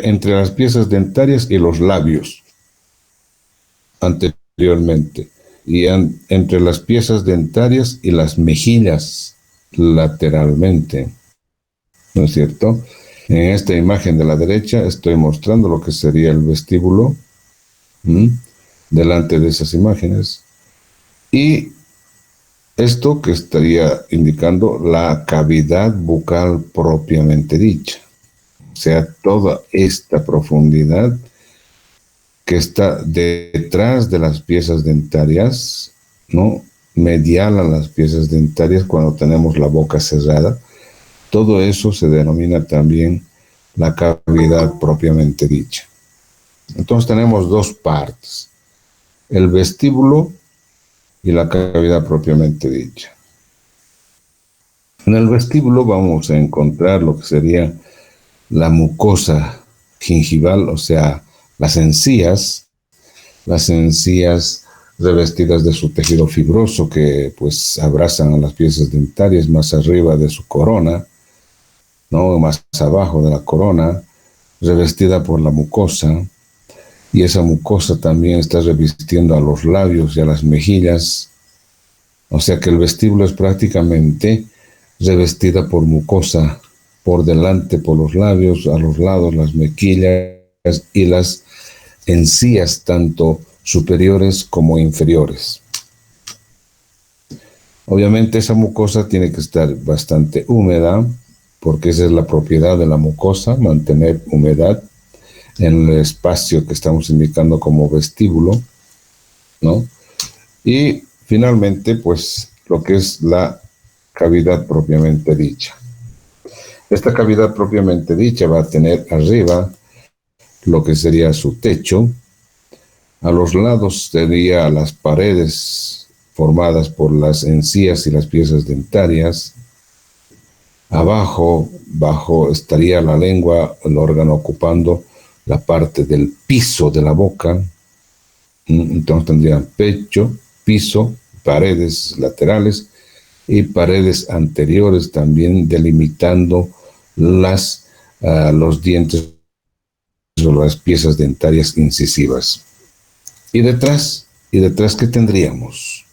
entre las piezas dentarias y los labios, anteriormente, y entre las piezas dentarias y las mejillas, lateralmente, ¿no es cierto? En esta imagen de la derecha estoy mostrando lo que sería el vestíbulo, delante de esas imágenes, y esto que estaría indicando la cavidad bucal propiamente dicha, o sea, toda esta profundidad que está detrás de las piezas dentarias, ¿no? Medial a las piezas dentarias cuando tenemos la boca cerrada. Todo eso se denomina también la cavidad propiamente dicha. Entonces tenemos dos partes, el vestíbulo y la cavidad propiamente dicha. En el vestíbulo vamos a encontrar lo que sería la mucosa gingival, o sea, las encías revestidas de su tejido fibroso que pues abrazan a las piezas dentarias más arriba de su corona, ¿no? Más abajo de la corona, revestida por la mucosa, y esa mucosa también está revistiendo a los labios y a las mejillas, o sea que el vestíbulo es prácticamente revestida por mucosa, por delante por los labios, a los lados las mejillas y las encías, tanto superiores como inferiores. Obviamente esa mucosa tiene que estar bastante húmeda, porque esa es la propiedad de la mucosa, mantener humedad en el espacio que estamos indicando como vestíbulo, ¿no? Y finalmente, pues, lo que es la cavidad propiamente dicha. Esta cavidad propiamente dicha va a tener arriba lo que sería su techo, a los lados sería las paredes formadas por las encías y las piezas dentarias, abajo estaría la lengua, el órgano ocupando la parte del piso de la boca. Entonces tendrían pecho, piso, paredes laterales y paredes anteriores también delimitando los dientes o las piezas dentarias incisivas. ¿Y detrás qué tendríamos?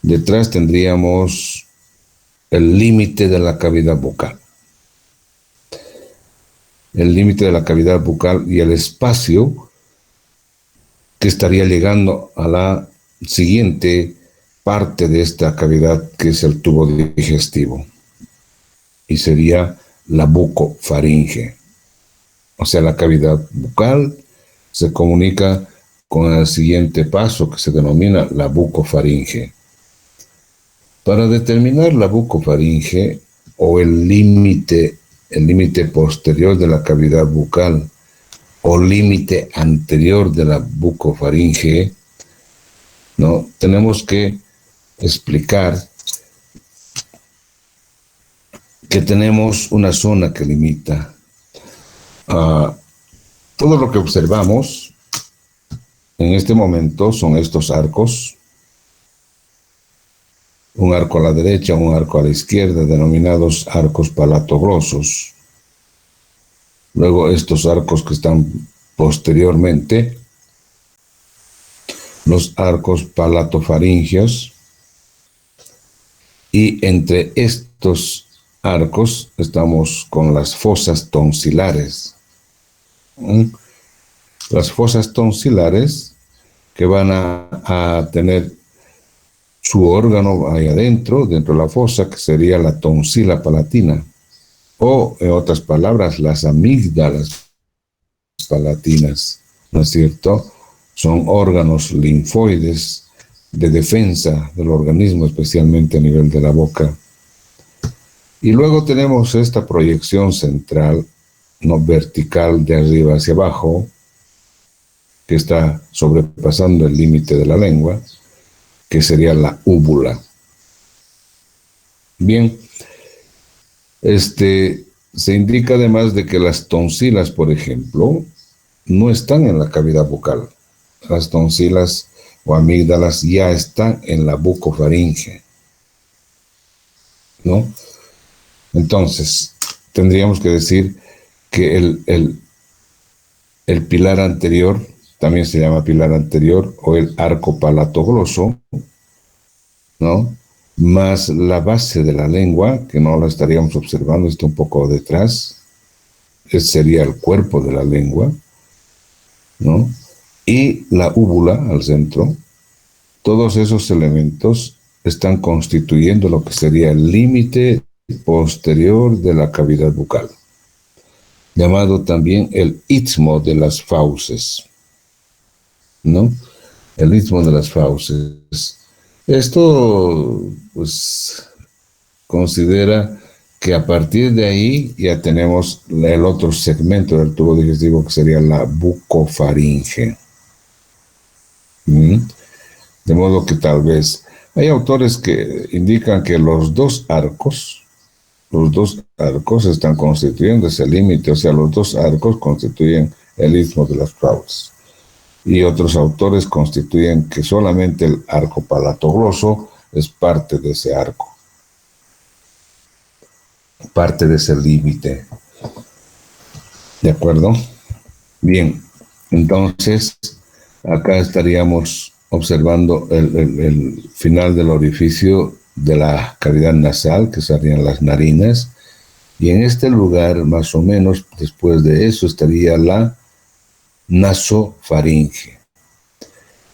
Detrás tendríamos el límite de la cavidad bucal. El límite de la cavidad bucal y el espacio que estaría llegando a la siguiente parte de esta cavidad, que es el tubo digestivo, y sería la bucofaringe. O sea, la cavidad bucal se comunica con el siguiente paso que se denomina la bucofaringe. Para determinar la bucofaringe o el límite posterior de la cavidad bucal o límite anterior de la bucofaringe, ¿no? Tenemos que explicar que tenemos una zona que limita todo lo que observamos en este momento. Son estos arcos, un arco a la derecha, un arco a la izquierda, denominados arcos palatoglosos. Luego estos arcos que están posteriormente, los arcos palatofaringeos, y entre estos arcos estamos con las fosas tonsilares. Las fosas tonsilares que van a tener su órgano ahí adentro, dentro de la fosa, que sería la tonsila palatina, o en otras palabras, las amígdalas palatinas, ¿no es cierto? Son órganos linfoides de defensa del organismo, especialmente a nivel de la boca. Y luego tenemos esta proyección central, no vertical, de arriba hacia abajo, que está sobrepasando el límite de la lengua, que sería la úvula. Bien, se indica además de que las tonsilas, por ejemplo, no están en la cavidad bucal. Las tonsilas o amígdalas ya están en la bucofaringe, ¿no? Entonces, tendríamos que decir que el pilar anterior, también se llama pilar anterior, o el arco palatogloso, ¿no? Más la base de la lengua, que no la estaríamos observando, está un poco detrás, ese sería el cuerpo de la lengua, ¿no? Y la úvula al centro. Todos esos elementos están constituyendo lo que sería el límite posterior de la cavidad bucal, llamado también el istmo de las fauces, ¿no? El istmo de las fauces. Esto, pues, considera que a partir de ahí ya tenemos el otro segmento del tubo digestivo que sería la bucofaringe. ¿Mm? De modo que tal vez hay autores que indican que los dos arcos están constituyendo ese límite, o sea, los dos arcos constituyen el istmo de las fauces. Y otros autores constituyen que solamente el arco palatogloso es parte de ese arco, parte de ese límite. ¿De acuerdo? Bien, entonces acá estaríamos observando el final del orificio de la cavidad nasal, que serían las narinas, y en este lugar, más o menos, después de eso, estaría la nasofaringe.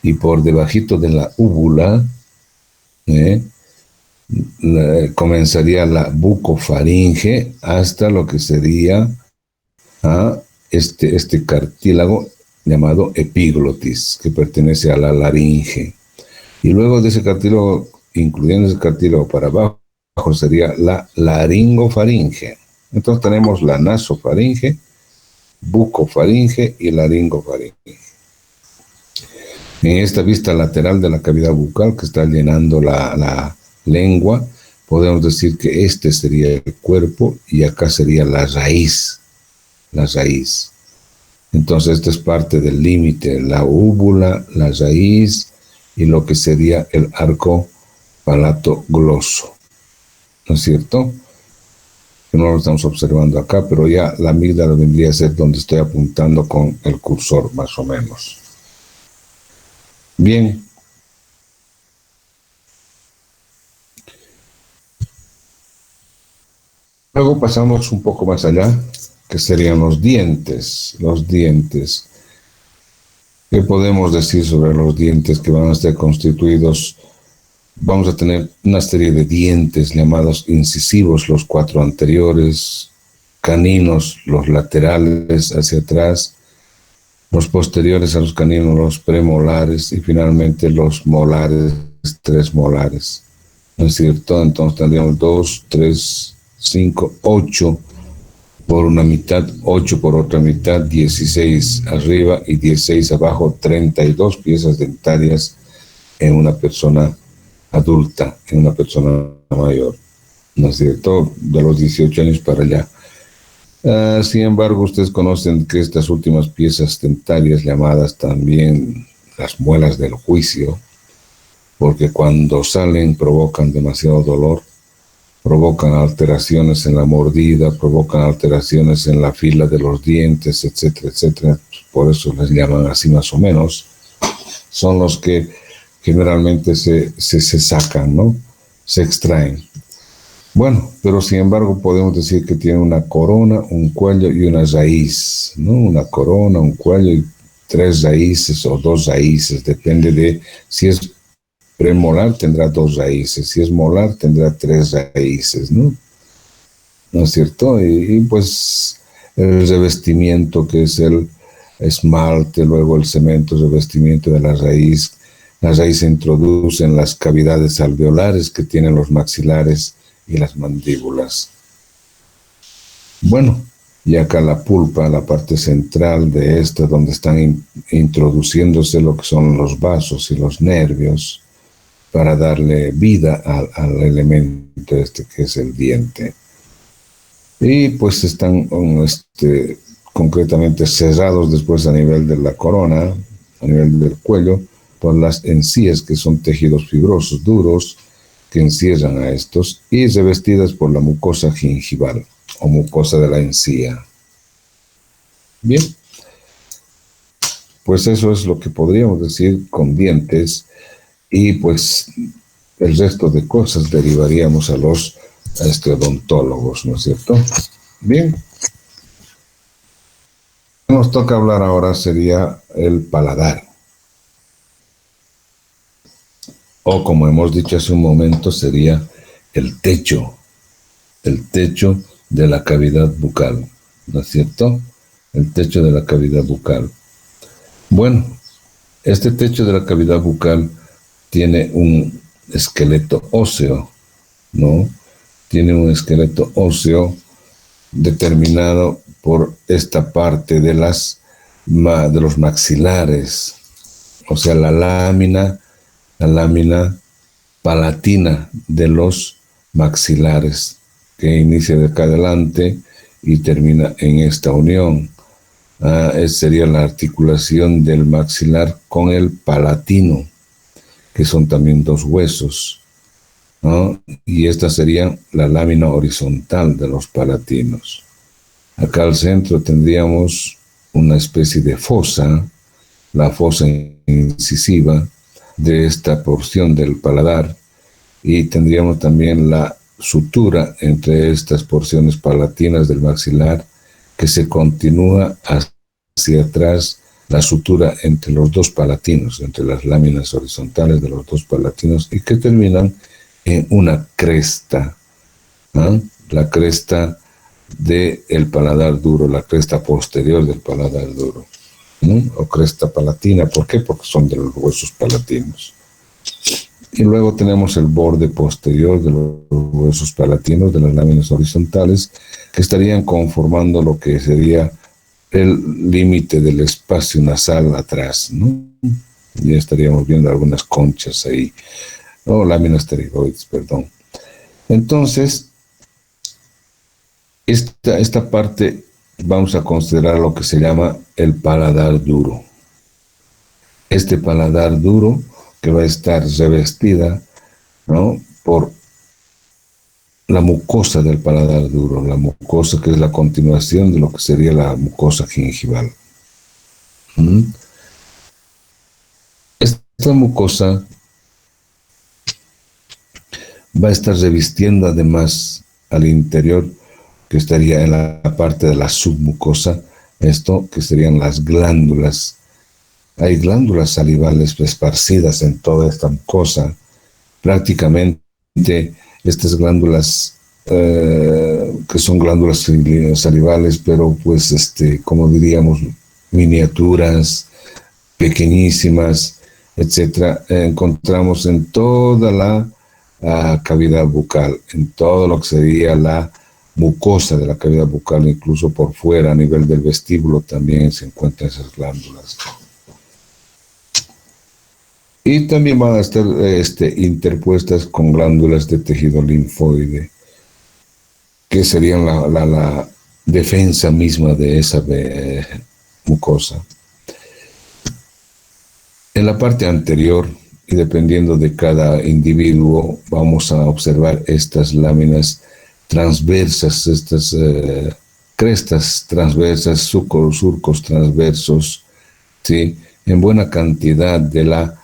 Y por debajito de la úvula, comenzaría la bucofaringe hasta lo que sería este cartílago llamado epiglotis, que pertenece a la laringe. Y luego de ese cartílago, incluyendo ese cartílago para abajo, sería la laringofaringe. Entonces tenemos la nasofaringe, bucofaringe y laringofaringe. En esta vista lateral de la cavidad bucal que está llenando la lengua, podemos decir que este sería el cuerpo y acá sería la raíz. La raíz. Entonces, esta es parte del límite, la úvula, la raíz y lo que sería el arco palatogloso. ¿No es cierto? Que no lo estamos observando acá, pero ya la amígdala vendría a ser donde estoy apuntando con el cursor, más o menos. Bien. Luego pasamos un poco más allá, que serían los dientes. Los dientes. ¿Qué podemos decir sobre los dientes que van a estar constituidos? Vamos a tener una serie de dientes llamados incisivos, los 4 anteriores, caninos, los laterales hacia atrás, los posteriores a los caninos, los premolares y finalmente los molares, 3 molares. ¿No es cierto? Entonces tendríamos 2, 3, 5, 8 por una mitad, 8 por otra mitad, 16 arriba y 16 abajo, 32 piezas dentarias en una persona adulta, en una persona mayor, ¿no es cierto? De los 18 años para allá. Sin embargo, ustedes conocen que estas últimas piezas dentarias, llamadas también las muelas del juicio, porque cuando salen provocan demasiado dolor, provocan alteraciones en la mordida, provocan alteraciones en la fila de los dientes, etcétera, etcétera. Por eso les llaman así más o menos. Son los que generalmente se sacan, ¿no? Se extraen. Bueno, pero sin embargo podemos decir que tiene una corona, un cuello y una raíz, ¿no? Una corona, un cuello y 3 raíces o 2 raíces, depende de si es premolar tendrá 2 raíces, si es molar tendrá 3 raíces, ¿no? ¿No es cierto? Y pues el revestimiento que es el esmalte, luego el cemento, revestimiento de la raíz se introduce en las cavidades alveolares que tienen los maxilares y las mandíbulas. Bueno, y acá la pulpa, la parte central de esta, donde están introduciéndose lo que son los vasos y los nervios, para darle vida al elemento este que es el diente. Y pues están concretamente cerrados después a nivel de la corona, a nivel del cuello, por las encías, que son tejidos fibrosos duros que encierran a estos, y revestidas por la mucosa gingival o mucosa de la encía. Bien, pues eso es lo que podríamos decir con dientes, y pues el resto de cosas derivaríamos a los odontólogos, ¿no es cierto? Bien. Lo que nos toca hablar ahora sería el paladar. O como hemos dicho hace un momento, sería el techo de la cavidad bucal, ¿no es cierto? El techo de la cavidad bucal. Bueno, este techo de la cavidad bucal tiene un esqueleto óseo, ¿no? Tiene un esqueleto óseo determinado por esta parte de los maxilares, o sea, la lámina palatina de los maxilares, que inicia de acá adelante y termina en esta unión. Sería la articulación del maxilar con el palatino, que son también dos huesos, ¿no? Y esta sería la lámina horizontal de los palatinos. Acá al centro tendríamos una especie de fosa, la fosa incisiva de esta porción del paladar, y tendríamos también la sutura entre estas porciones palatinas del maxilar, que se continúa hacia atrás, la sutura entre los dos palatinos, entre las láminas horizontales de los dos palatinos, y que terminan en una cresta, ¿no? La cresta del paladar duro, la cresta posterior del paladar duro, ¿no? O cresta palatina. ¿Por qué? Porque son de los huesos palatinos. Y luego tenemos el borde posterior de los huesos palatinos, de las láminas horizontales, que estarían conformando lo que sería el límite del espacio nasal atrás, ¿no? Ya estaríamos viendo algunas conchas ahí, o láminas pterygoides, perdón. Entonces, esta parte vamos a considerar lo que se llama el paladar duro. Este paladar duro, que va a estar revestida, ¿no?, por la mucosa del paladar duro, la mucosa que es la continuación de lo que sería la mucosa gingival. Esta mucosa va a estar revistiendo además al interior, que estaría en la parte de la submucosa, esto que serían las glándulas. Hay glándulas salivales esparcidas en toda esta mucosa. Prácticamente estas glándulas, que son glándulas salivales, pero pues, como diríamos, miniaturas, pequeñísimas, etcétera, encontramos en toda la cavidad bucal, en todo lo que sería la mucosa de la cavidad bucal, incluso por fuera, a nivel del vestíbulo, también se encuentran esas glándulas. Y también van a estar interpuestas con glándulas de tejido linfoide, que serían la defensa misma de esa mucosa. En la parte anterior, y dependiendo de cada individuo, vamos a observar estas láminas transversas, estas crestas transversas, surcos transversos, ¿sí?, en buena cantidad de la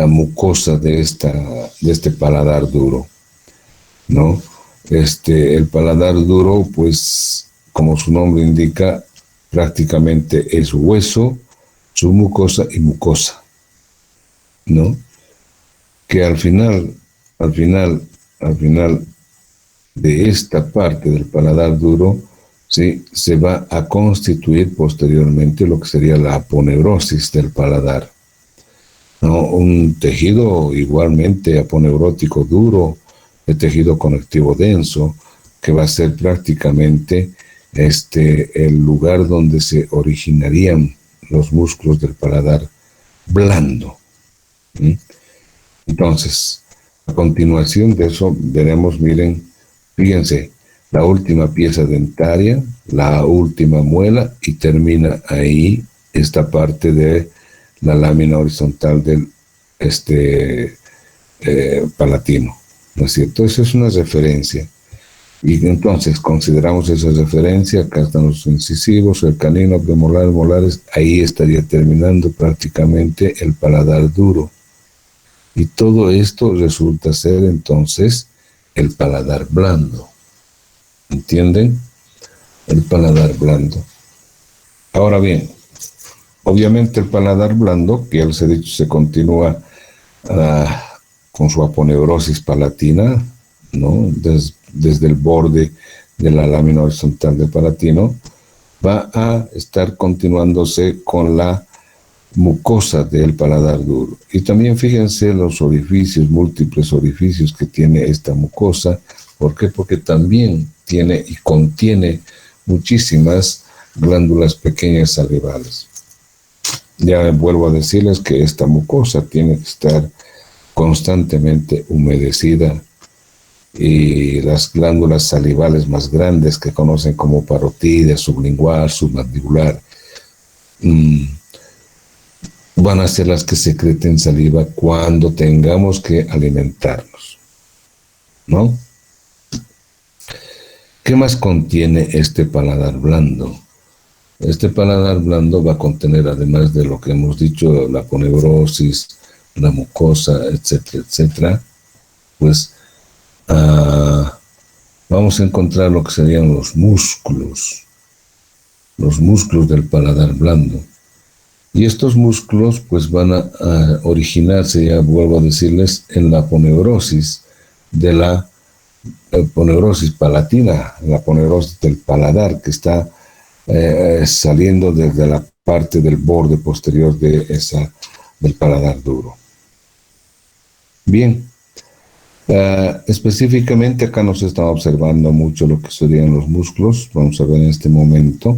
mucosa de este paladar duro, ¿no? El paladar duro, pues, como su nombre indica, prácticamente es hueso, submucosa y mucosa, ¿no? Que al final de esta parte del paladar duro, ¿sí?, se va a constituir posteriormente lo que sería la aponeurosis del paladar, ¿no? Un tejido igualmente aponeurótico duro, de tejido conectivo denso, que va a ser prácticamente el lugar donde se originarían los músculos del paladar blando. Entonces, a continuación de eso veremos, miren, fíjense, la última pieza dentaria, la última muela, y termina ahí esta parte de la lámina horizontal del palatino, ¿no es cierto? Eso es una referencia. Y entonces consideramos esa referencia, acá están los incisivos, el canino, premolares, molares, ahí estaría terminando prácticamente el paladar duro. Y todo esto resulta ser entonces el paladar blando. ¿Entienden? El paladar blando. Ahora bien, obviamente el paladar blando, que ya les he dicho, se continúa con su aponeurosis palatina, ¿no? Desde el borde de la lámina horizontal del palatino, va a estar continuándose con la mucosa del paladar duro. Y también fíjense los orificios, múltiples orificios que tiene esta mucosa. ¿Por qué? Porque también tiene y contiene muchísimas glándulas pequeñas salivales. Ya vuelvo a decirles que esta mucosa tiene que estar constantemente humedecida y las glándulas salivales más grandes que conocen como parotidia, sublingual, submandibular, van a ser las que secreten saliva cuando tengamos que alimentarnos, ¿no? ¿Qué más contiene este paladar blando? Este paladar blando va a contener, además de lo que hemos dicho, la aponeurosis, la mucosa, etcétera, etcétera, pues vamos a encontrar lo que serían los músculos del paladar blando. Y estos músculos pues van a originarse, ya vuelvo a decirles, en la aponeurosis de la aponeurosis palatina, la aponeurosis del paladar que está saliendo desde la parte del borde posterior del paladar duro. Bien, específicamente acá nos está observando mucho lo que serían los músculos. Vamos a ver en este momento,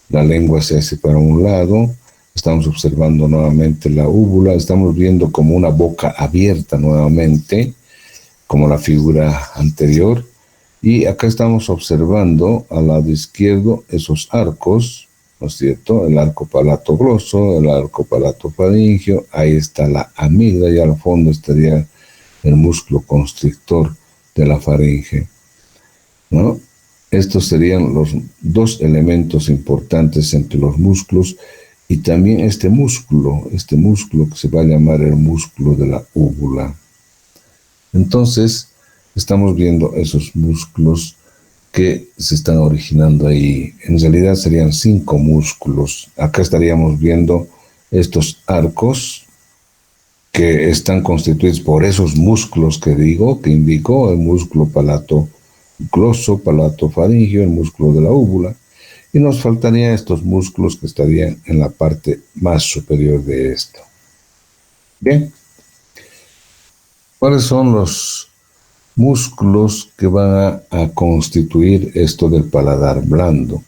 la lengua se hace para un lado, estamos observando nuevamente la úvula, estamos viendo como una boca abierta nuevamente, como la figura anterior, y acá estamos observando al lado izquierdo esos arcos, ¿no es cierto? El arco palatogloso, el arco palatofaringeo, ahí está la amígdala y al fondo estaría el músculo constrictor de la faringe, ¿no? Estos serían los dos elementos importantes entre los músculos y también este músculo que se va a llamar el músculo de la úvula. Entonces, estamos viendo esos músculos que se están originando ahí. En realidad serían 5 músculos. Acá estaríamos viendo estos arcos que están constituidos por esos músculos que indico, el músculo palatogloso, palatofaringeo, el músculo de la úvula, y nos faltarían estos músculos que estarían en la parte más superior de esto. Bien, ¿cuáles son los músculos que van a constituir esto del paladar blando?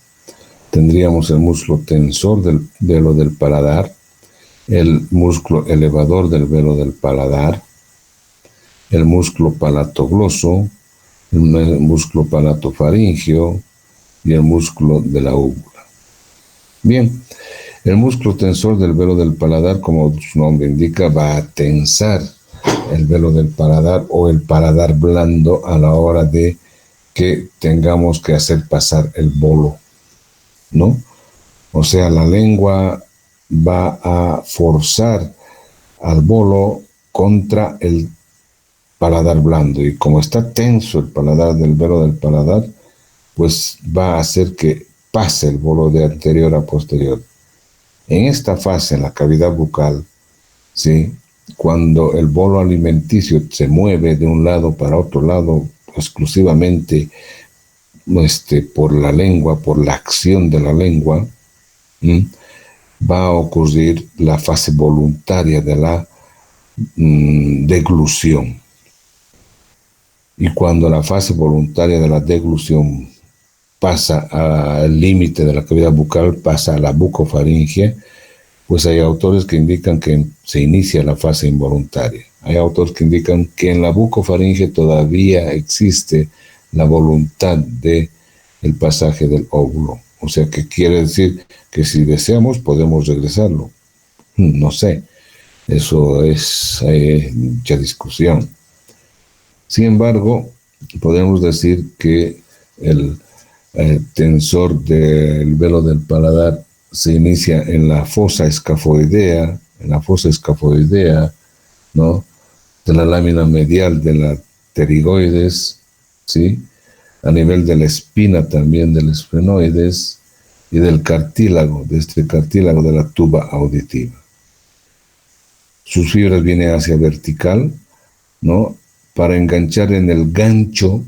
Tendríamos el músculo tensor del velo del paladar, el músculo elevador del velo del paladar, el músculo palatogloso, el músculo palatofaringeo y el músculo de la úvula. Bien, el músculo tensor del velo del paladar, como su nombre indica, va a tensar el velo del paladar o el paladar blando a la hora de que tengamos que hacer pasar el bolo, ¿no? O sea, la lengua va a forzar al bolo contra el paladar blando, y como está tenso el paladar del velo del paladar, pues va a hacer que pase el bolo de anterior a posterior. En esta fase, en la cavidad bucal, ¿sí?, cuando el bolo alimenticio se mueve de un lado para otro lado exclusivamente por la lengua, por la acción de la lengua, va a ocurrir la fase voluntaria de la deglución. Y cuando la fase voluntaria de la deglución pasa al límite de la cavidad bucal, pasa a la bucofaringe, pues hay autores que indican que se inicia la fase involuntaria. Hay autores que indican que en la bucofaringe todavía existe la voluntad de el pasaje del óvulo. O sea, que quiere decir que si deseamos podemos regresarlo. No sé, eso es mucha discusión. Sin embargo, podemos decir que el tensor del velo del paladar se inicia en la fosa escafoidea, ¿no? De la lámina medial de la pterigoides, ¿sí? A nivel de la espina también del esfenoides y del cartílago, de este cartílago de la tuba auditiva. Sus fibras vienen hacia vertical, ¿no? Para enganchar en el gancho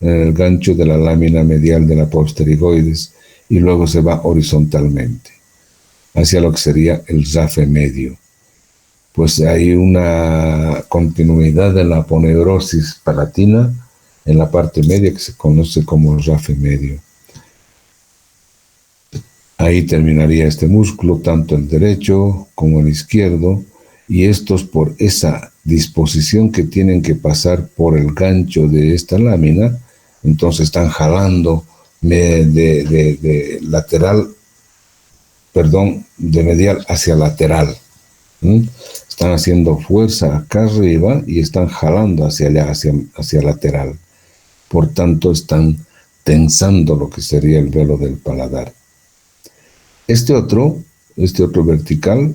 de la lámina medial de la pterigoides, y luego se va horizontalmente hacia lo que sería el rafe medio. Pues hay una continuidad de la aponeurosis palatina en la parte media que se conoce como rafe medio. Ahí terminaría este músculo, tanto el derecho como el izquierdo, y estos, por esa disposición que tienen que pasar por el gancho de esta lámina, entonces están jalando de medial hacia lateral. Están haciendo fuerza acá arriba y están jalando hacia allá, hacia lateral. Por tanto, están tensando lo que sería el velo del paladar. Este otro vertical,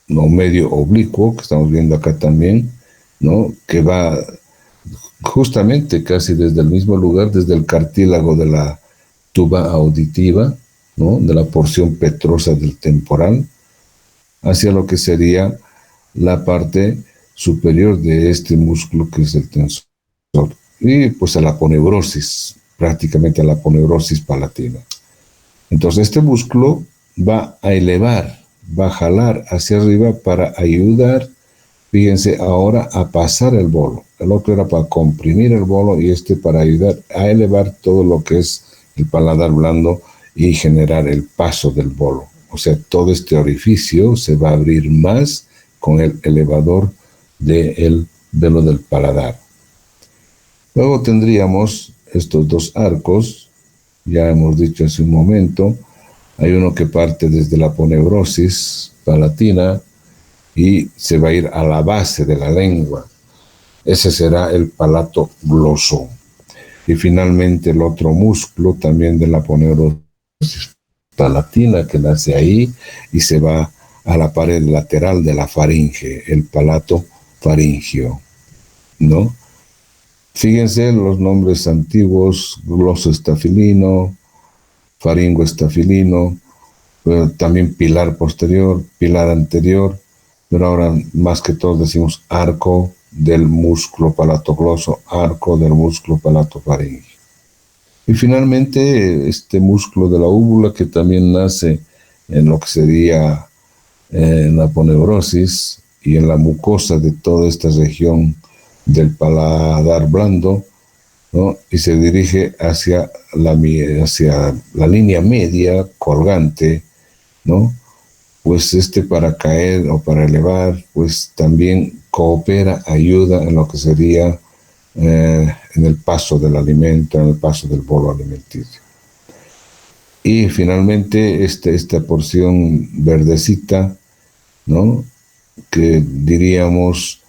no, medio oblicuo, que estamos viendo acá también, ¿no? Que va justamente casi desde el mismo lugar, desde el cartílago de la tuba auditiva, ¿no? De la porción petrosa del temporal, hacia lo que sería la parte superior de este músculo que es el tensor. Y pues a la aponeurosis, prácticamente a la aponeurosis palatina. Entonces este músculo va a elevar, va a jalar hacia arriba para ayudar, fíjense ahora, a pasar el bolo. El otro era para comprimir el bolo y este para ayudar a elevar todo lo que es el paladar blando y generar el paso del bolo. O sea, todo este orificio se va a abrir más con el elevador del velo del paladar. Luego tendríamos estos dos arcos, ya hemos dicho hace un momento. Hay uno que parte desde la aponeurosis palatina y se va a ir a la base de la lengua. Ese será el palato gloso. Y finalmente el otro músculo también de la aponeurosis palatina que nace ahí y se va a la pared lateral de la faringe, el palato faringio, ¿no? Fíjense los nombres antiguos: glosoestafilino, faringoestafilino, también pilar posterior, pilar anterior, pero ahora más que todo decimos arco del músculo palatogloso, arco del músculo palatofaringio. Y finalmente este músculo de la úvula, que también nace en lo que sería en la aponeurosis y en la mucosa de toda esta región del paladar blando, ¿no? Y se dirige hacia la línea media colgante, ¿no? Pues para caer o para elevar, pues también coopera, ayuda en lo que sería en el paso del alimento, en el paso del bolo alimenticio. Y finalmente esta porción verdecita, ¿no? Que diríamos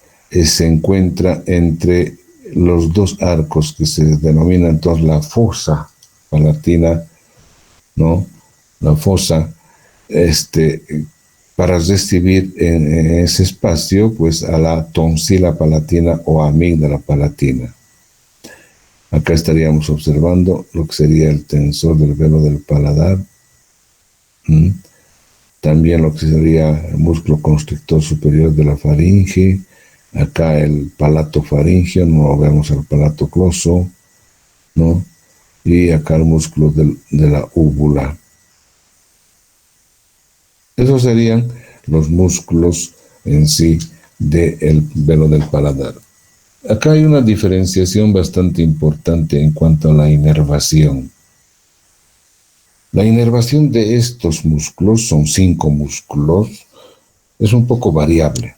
se encuentra entre los dos arcos que se denominan entonces la fosa palatina, ¿no? La fosa, para recibir en ese espacio, pues a la tonsila palatina o amígdala palatina. Acá estaríamos observando lo que sería el tensor del velo del paladar. También lo que sería el músculo constrictor superior de la faringe. Acá el palato faringio, no vemos el palato gloso, ¿no? Y acá el músculo de la úvula. Esos serían los músculos en sí del velo del paladar. Acá hay una diferenciación bastante importante en cuanto a la inervación. La inervación de estos músculos, son 5 músculos, es un poco variable.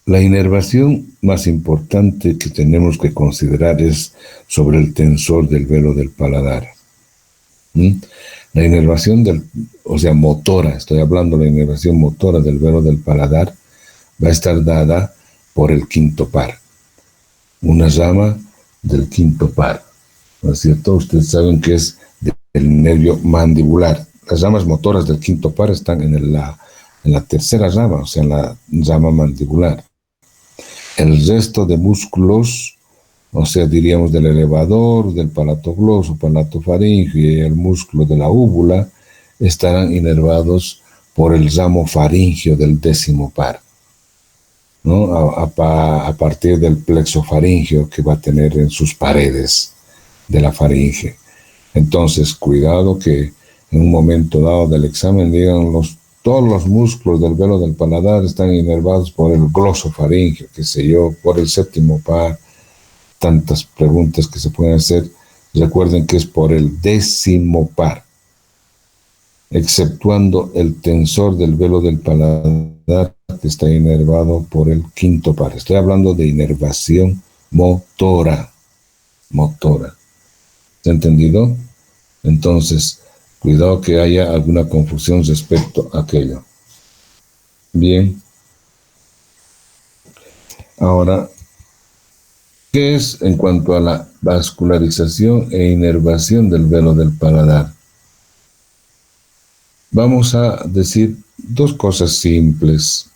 La inervación más importante que tenemos que considerar es sobre el tensor del velo del paladar. La inervación motora, estoy hablando de la inervación motora del velo del paladar, va a estar dada por el quinto par. una rama del quinto par, ¿no es cierto? Ustedes saben que es del nervio mandibular. Las ramas motoras del quinto par están en la tercera rama, o sea, en la rama mandibular. El resto de músculos, o sea, diríamos del elevador, del palato gloso, palato faríngeo y el músculo de la úvula, estarán inervados por el ramo faríngeo del décimo par, ¿no? A partir del plexo faríngeo que va a tener en sus paredes de la faringe. Entonces, cuidado que en un momento dado del examen digan todos los músculos del velo del paladar están inervados por el glosofaringeo, qué sé yo, por el séptimo par, tantas preguntas que se pueden hacer. Recuerden que es por el décimo par, exceptuando el tensor del velo del paladar que está inervado por el quinto par. Estoy hablando de inervación motora. ¿Se ha entendido? Entonces, cuidado que haya alguna confusión respecto a aquello. Bien. Ahora, ¿qué es en cuanto a la vascularización e inervación del velo del paladar? Vamos a decir dos cosas simples.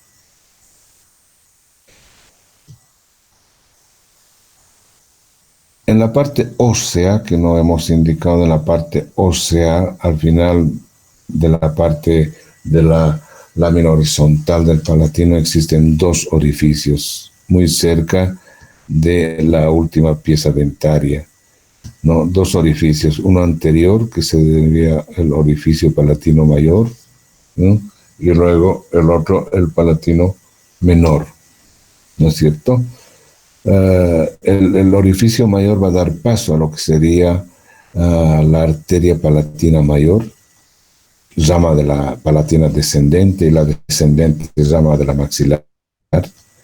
En la parte ósea, que no hemos indicado en la parte ósea, al final de la parte de la lámina horizontal del palatino existen dos orificios muy cerca de la última pieza dentaria, ¿no? Dos orificios, uno anterior que se deriva el orificio palatino mayor, ¿no? Y luego el otro, el palatino menor, ¿no es cierto? El orificio mayor va a dar paso a lo que sería la arteria palatina mayor, rama de la palatina descendente, y la descendente rama de la maxilar,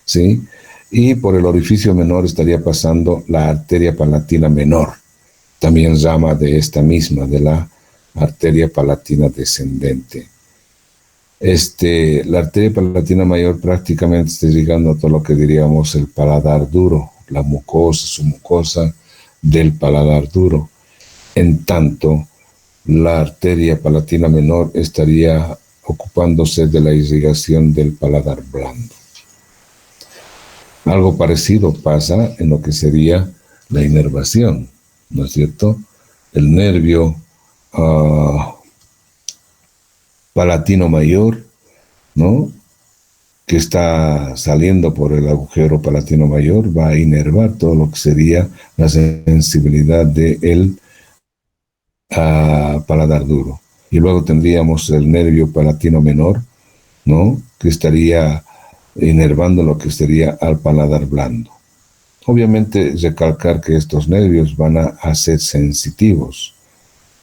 ¿sí? Y por el orificio menor estaría pasando la arteria palatina menor, también rama de esta misma, de la arteria palatina descendente. La arteria palatina mayor prácticamente está llegando a todo lo que diríamos el paladar duro, la mucosa, su mucosa del paladar duro. En tanto, la arteria palatina menor estaría ocupándose de la irrigación del paladar blando. Algo parecido pasa en lo que sería la inervación, ¿no es cierto? El nervio palatino mayor, ¿no? Que está saliendo por el agujero palatino mayor, va a inervar todo lo que sería la sensibilidad del paladar duro. Y luego tendríamos el nervio palatino menor, ¿no? Que estaría inervando lo que sería al paladar blando. Obviamente recalcar que estos nervios van a ser sensitivos,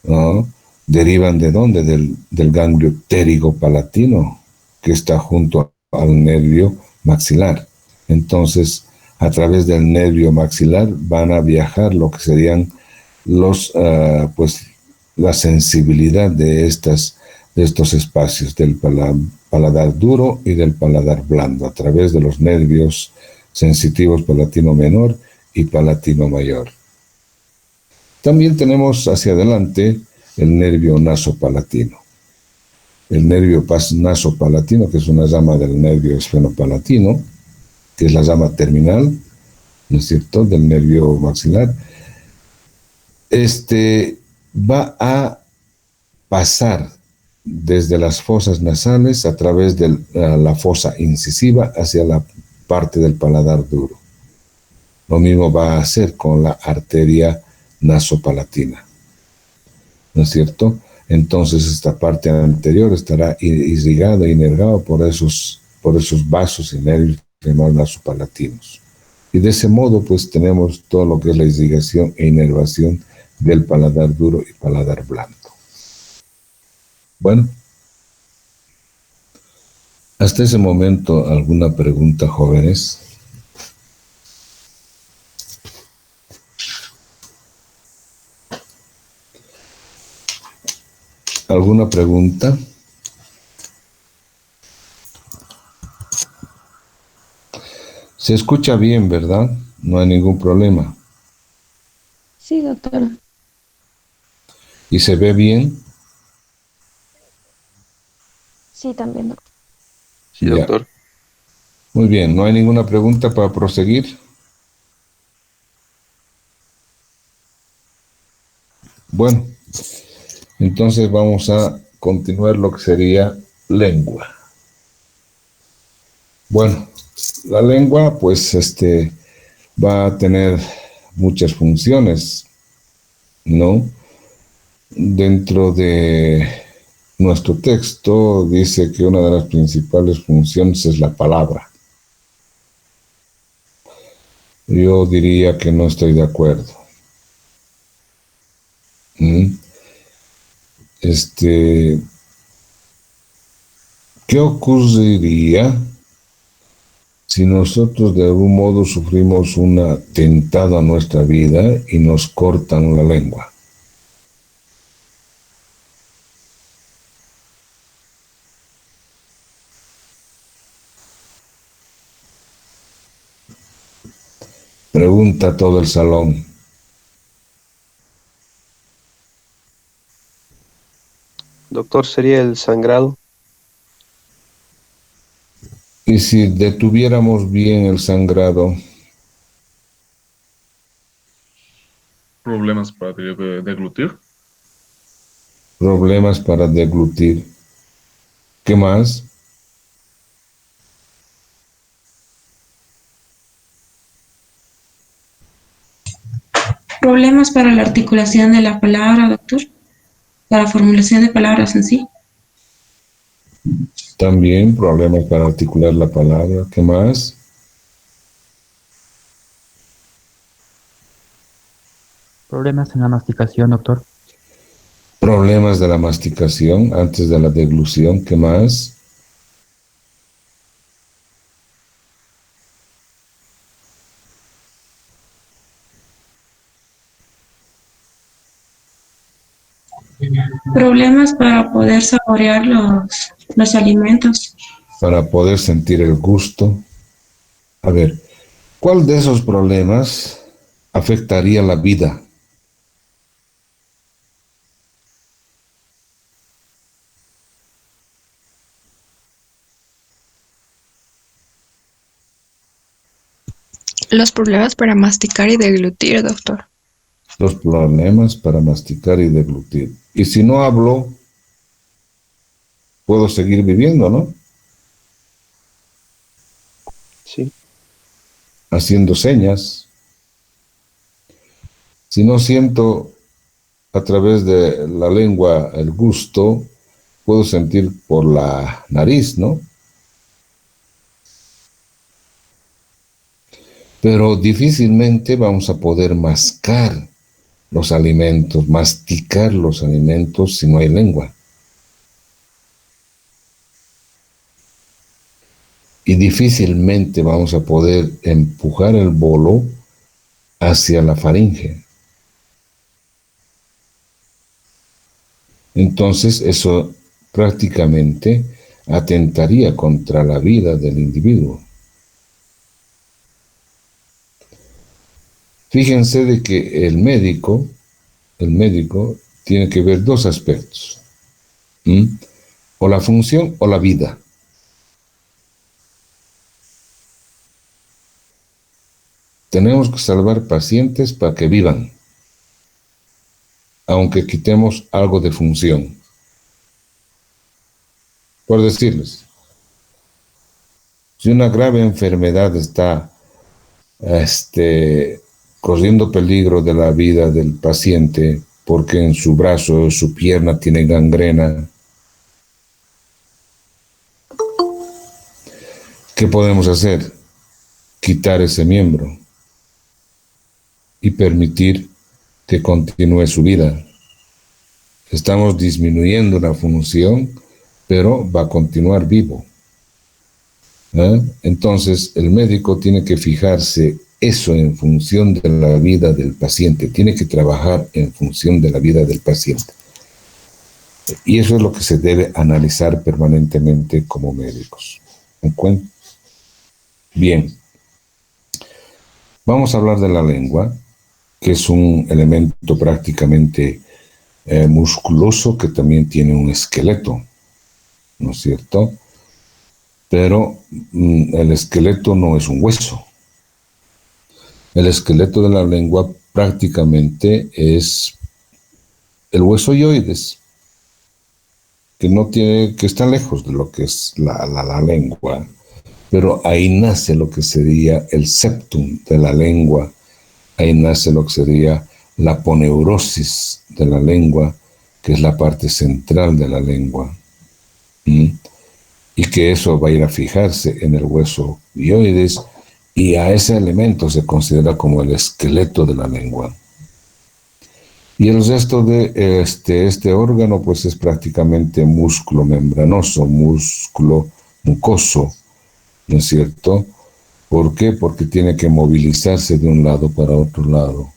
¿no? ¿Derivan de dónde? Del ganglio pterigopalatino, que está junto al nervio maxilar. Entonces, a través del nervio maxilar van a viajar lo que serían la sensibilidad de estos espacios del paladar duro y del paladar blando, a través de los nervios sensitivos palatino menor y palatino mayor. También tenemos hacia adelante el nervio nasopalatino. El nervio nasopalatino, que es una rama del nervio esfenopalatino, que es la rama terminal, ¿no es cierto?, del nervio maxilar. Va a pasar desde las fosas nasales a través de la fosa incisiva hacia la parte del paladar duro. Lo mismo va a hacer con la arteria nasopalatina, ¿no es cierto? Entonces esta parte anterior estará irrigada, inervada por esos vasos y nervios llamados nasopalatinos. Y de ese modo pues tenemos todo lo que es la irrigación e inervación del paladar duro y paladar blando. Bueno, hasta ese momento, ¿alguna pregunta, jóvenes? ¿Alguna pregunta? Se escucha bien, ¿verdad? No hay ningún problema. Sí, doctor. ¿Y se ve bien? Sí, también, doctor. Sí, Ya. doctor. Muy bien. ¿No hay ninguna pregunta para proseguir? Bueno, entonces vamos a continuar lo que sería lengua. Bueno, la lengua, pues, va a tener muchas funciones, ¿no? Dentro de nuestro texto dice que una de las principales funciones es la palabra. Yo diría que no estoy de acuerdo. ¿Mm? Este, ¿Qué ocurriría si nosotros de algún modo sufrimos un atentado a nuestra vida y nos cortan la lengua? Pregunta a todo el salón. Doctor, ¿sería el sangrado? Y si detuviéramos bien el sangrado, Problemas para deglutir. problemas para deglutir, ¿qué más? Problemas para la articulación de la palabra, doctor, para la formulación de palabras en sí. También problemas para articular la palabra, ¿qué más? Problemas en la masticación, doctor. Problemas de la masticación antes de la deglución, ¿qué más? Problemas para poder saborear los alimentos. Para poder sentir el gusto. A ver, ¿cuál de esos problemas afectaría la vida? Los problemas para masticar y deglutir, doctor. Los problemas para masticar y deglutir. Y si no hablo, puedo seguir viviendo, ¿no? Sí. Haciendo señas. Si no siento a través de la lengua el gusto, puedo sentir por la nariz, ¿no? Pero difícilmente vamos a poder mascar los alimentos, masticar los alimentos si no hay lengua. Y difícilmente vamos a poder empujar el bolo hacia la faringe. Entonces eso prácticamente atentaría contra la vida del individuo. Fíjense de que el médico tiene que ver dos aspectos, o la función o la vida. Tenemos que salvar pacientes para que vivan, aunque quitemos algo de función. Por decirles, si una grave enfermedad está corriendo peligro de la vida del paciente porque en su brazo o su pierna tiene gangrena, ¿qué podemos hacer? Quitar ese miembro y permitir que continúe su vida. Estamos disminuyendo una función, pero va a continuar vivo. Entonces, el médico tiene que fijarse eso en función de la vida del paciente, tiene que trabajar en función de la vida del paciente. Y eso es lo que se debe analizar permanentemente como médicos. ¿Me cuento? Bien. Vamos a hablar de la lengua, que es un elemento prácticamente musculoso que también tiene un esqueleto, ¿no es cierto? Pero el esqueleto no es un hueso. El esqueleto de la lengua prácticamente es el hueso hyoides, que está lejos de lo que es la lengua, pero ahí nace lo que sería el septum de la lengua, ahí nace lo que sería la aponeurosis de la lengua, que es la parte central de la lengua, y que eso va a ir a fijarse en el hueso hyoides, y a ese elemento se considera como el esqueleto de la lengua. Y el resto de este órgano pues es prácticamente músculo membranoso, músculo mucoso, ¿no es cierto? ¿Por qué? Porque tiene que movilizarse de un lado para otro lado.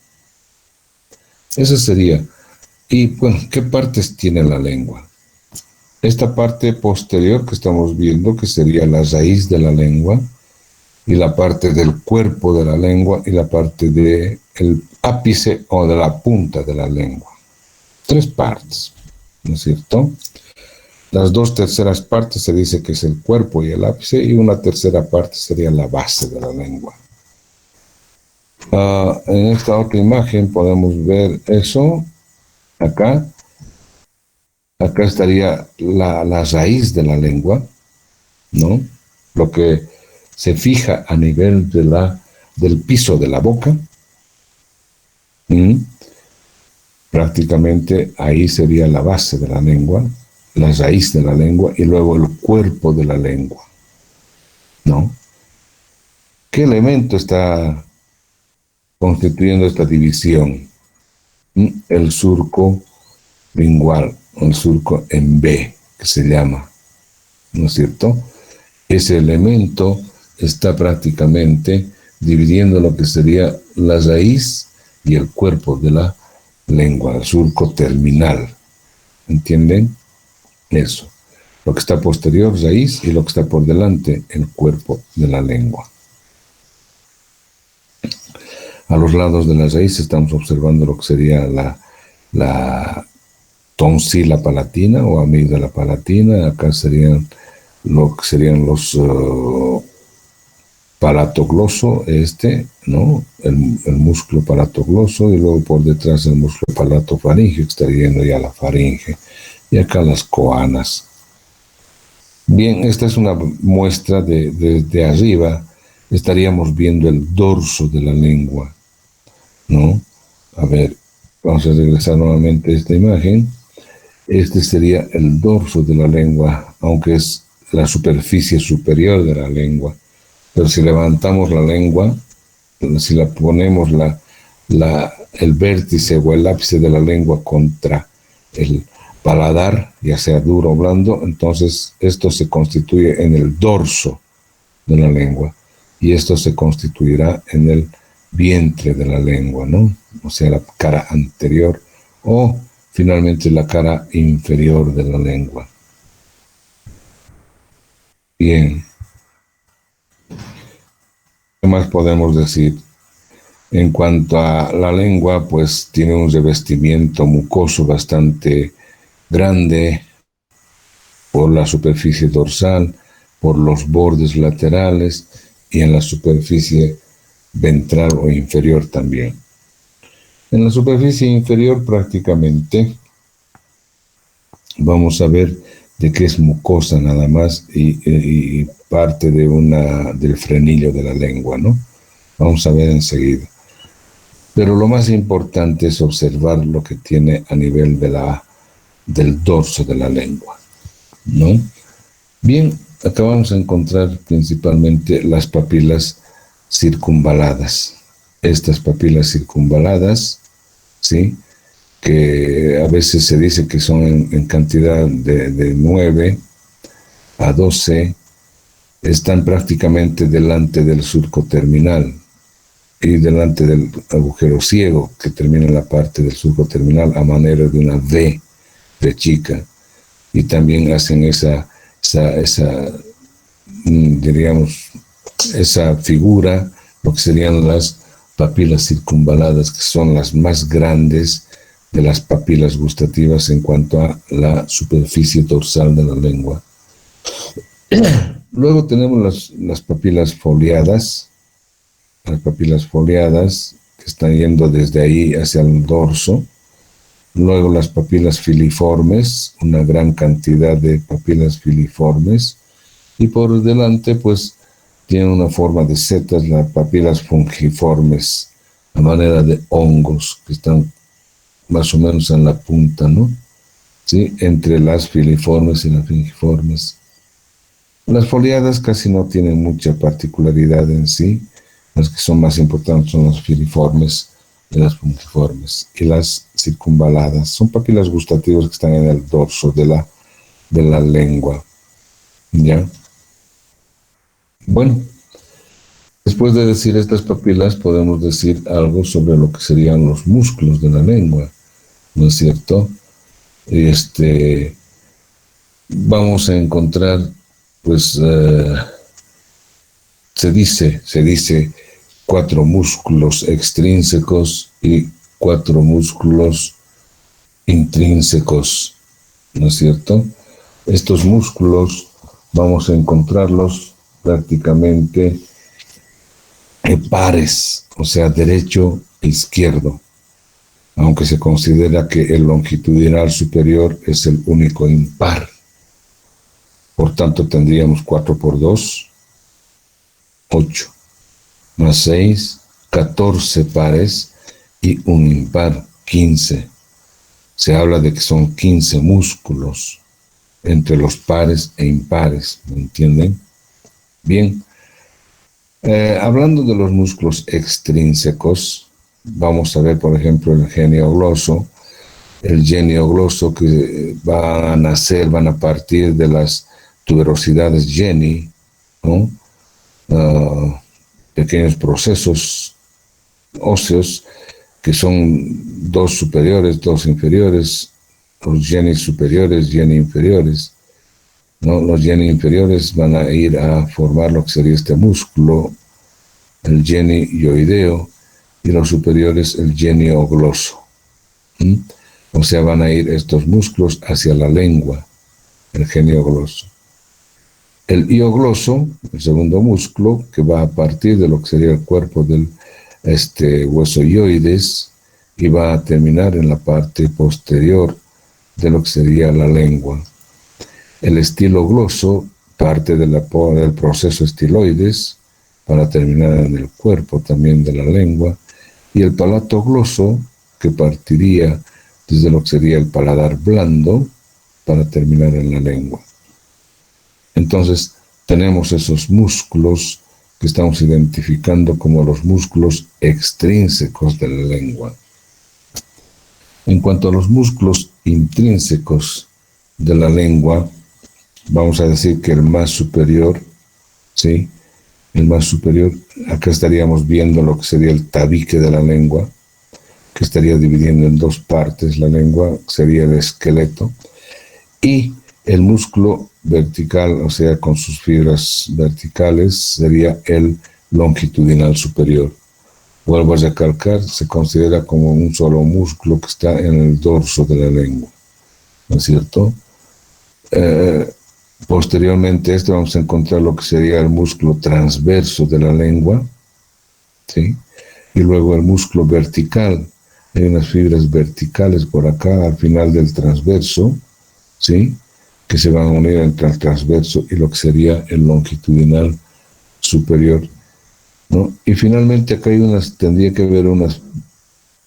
Eso sería. Y bueno, ¿qué partes tiene la lengua? Esta parte posterior que estamos viendo, que sería la raíz de la lengua, y la parte del cuerpo de la lengua, y la parte del ápice o de la punta de la lengua. 3 partes, ¿no es cierto? Las 2 terceras partes se dice que es el cuerpo y el ápice, y una tercera parte sería la base de la lengua. En esta otra imagen podemos ver eso. Acá estaría la raíz de la lengua, ¿no? Lo que se fija a nivel del piso de la boca. Prácticamente ahí sería la base de la lengua, la raíz de la lengua, y luego el cuerpo de la lengua, ¿no? ¿Qué elemento está constituyendo esta división? El surco lingual, el surco en B, que se llama, ¿no es cierto? Ese elemento está prácticamente dividiendo lo que sería la raíz y el cuerpo de la lengua, el surco terminal. ¿Entienden? Eso. Lo que está posterior, raíz, y lo que está por delante, el cuerpo de la lengua. A los lados de la raíz estamos observando lo que sería la tonsila palatina o amígdala palatina. Acá serían lo que serían los palatogloso, ¿no? El músculo palatogloso, y luego por detrás el músculo palatofaríngeo, que está yendo ya la faringe, y acá las coanas. Bien, esta es una muestra de arriba. Estaríamos viendo el dorso de la lengua, ¿no? A ver, vamos a regresar nuevamente a esta imagen. Este sería el dorso de la lengua, aunque es la superficie superior de la lengua. Pero si levantamos la lengua, si la ponemos el vértice o el ápice de la lengua contra el paladar, ya sea duro o blando, entonces esto se constituye en el dorso de la lengua, y esto se constituirá en el vientre de la lengua, ¿no? O sea, la cara anterior o finalmente la cara inferior de la lengua. Bien. ¿Qué más podemos decir? En cuanto a la lengua, pues tiene un revestimiento mucoso bastante grande por la superficie dorsal, por los bordes laterales y en la superficie ventral o inferior también. En la superficie inferior prácticamente vamos a ver de que es mucosa nada más y parte del frenillo de la lengua, ¿no? Vamos a ver enseguida. Pero lo más importante es observar lo que tiene a nivel del dorso de la lengua, ¿no? Bien, acá vamos a encontrar principalmente las papilas circunvaladas. Estas papilas circunvaladas, ¿sí?, que a veces se dice que son en cantidad de 9 a 12, están prácticamente delante del surco terminal y delante del agujero ciego que termina en la parte del surco terminal a manera de una V de chica, y también hacen diríamos, esa figura, lo que serían las papilas circunvaladas, que son las más grandes de las papilas gustativas en cuanto a la superficie dorsal de la lengua. Luego tenemos las papilas foliadas, que están yendo desde ahí hacia el dorso. Luego las papilas filiformes, una gran cantidad de papilas filiformes. Y por delante, pues, tienen una forma de setas, las papilas fungiformes, a manera de hongos, que están más o menos en la punta, ¿no? ¿Sí? Entre las filiformes y las fungiformes. Las foliadas casi no tienen mucha particularidad en sí. Las que son más importantes son las filiformes y las fungiformes. Y las circunvaladas son papilas gustativas que están en el dorso de la lengua. ¿Ya? Bueno, después de decir estas papilas, podemos decir algo sobre lo que serían los músculos de la lengua, ¿no es cierto? Vamos a encontrar, pues, se dice 4 músculos extrínsecos y 4 músculos intrínsecos, ¿no es cierto? Estos músculos vamos a encontrarlos prácticamente pares, o sea, derecho e izquierdo, aunque se considera que el longitudinal superior es el único impar. Por tanto, tendríamos 4 por 2, 8, más 6, 14 pares y un impar, 15. Se habla de que son 15 músculos entre los pares e impares, ¿me entienden? Bien, hablando de los músculos extrínsecos, vamos a ver, por ejemplo, el genio gloso que van a partir de las tuberosidades Jenny, ¿no? Pequeños procesos óseos que son 2 superiores, 2 inferiores, los Jenny superiores, Jenny inferiores, ¿no? Los Jenny inferiores van a ir a formar lo que sería este músculo, el genioideo, y los superiores el geniogloso. O sea, van a ir estos músculos hacia la lengua, el geniogloso. El iogloso, el segundo músculo, que va a partir de lo que sería el cuerpo del hueso ioides y va a terminar en la parte posterior de lo que sería la lengua. El estilogloso parte del proceso estiloides para terminar en el cuerpo también de la lengua, y el palatogloso, que partiría desde lo que sería el paladar blando para terminar en la lengua. Entonces, tenemos esos músculos que estamos identificando como los músculos extrínsecos de la lengua. En cuanto a los músculos intrínsecos de la lengua, vamos a decir que el más superior, ¿sí? El más superior, acá estaríamos viendo lo que sería el tabique de la lengua, que estaría dividiendo en 2 partes la lengua, sería el esqueleto, y el músculo vertical, o sea, con sus fibras verticales, sería el longitudinal superior. Vuelvo a recalcar, se considera como un solo músculo que está en el dorso de la lengua, ¿no es cierto? Posteriormente a esto vamos a encontrar lo que sería el músculo transverso de la lengua, ¿sí? Y luego el músculo vertical. Hay unas fibras verticales por acá al final del transverso, ¿sí? Que se van a unir entre el transverso y lo que sería el longitudinal superior, ¿no? Y finalmente acá tendría que haber unas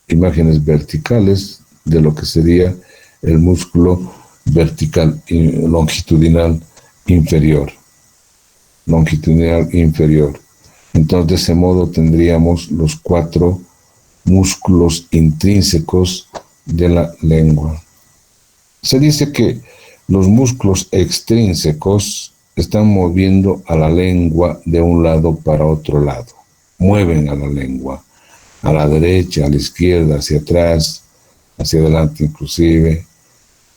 imágenes verticales de lo que sería el músculo vertical y longitudinal inferior. Entonces, de ese modo tendríamos los 4 músculos intrínsecos de la lengua. Se dice que los músculos extrínsecos están moviendo a la lengua de un lado para otro lado. Mueven a la lengua, a la derecha, a la izquierda, hacia atrás, hacia adelante inclusive.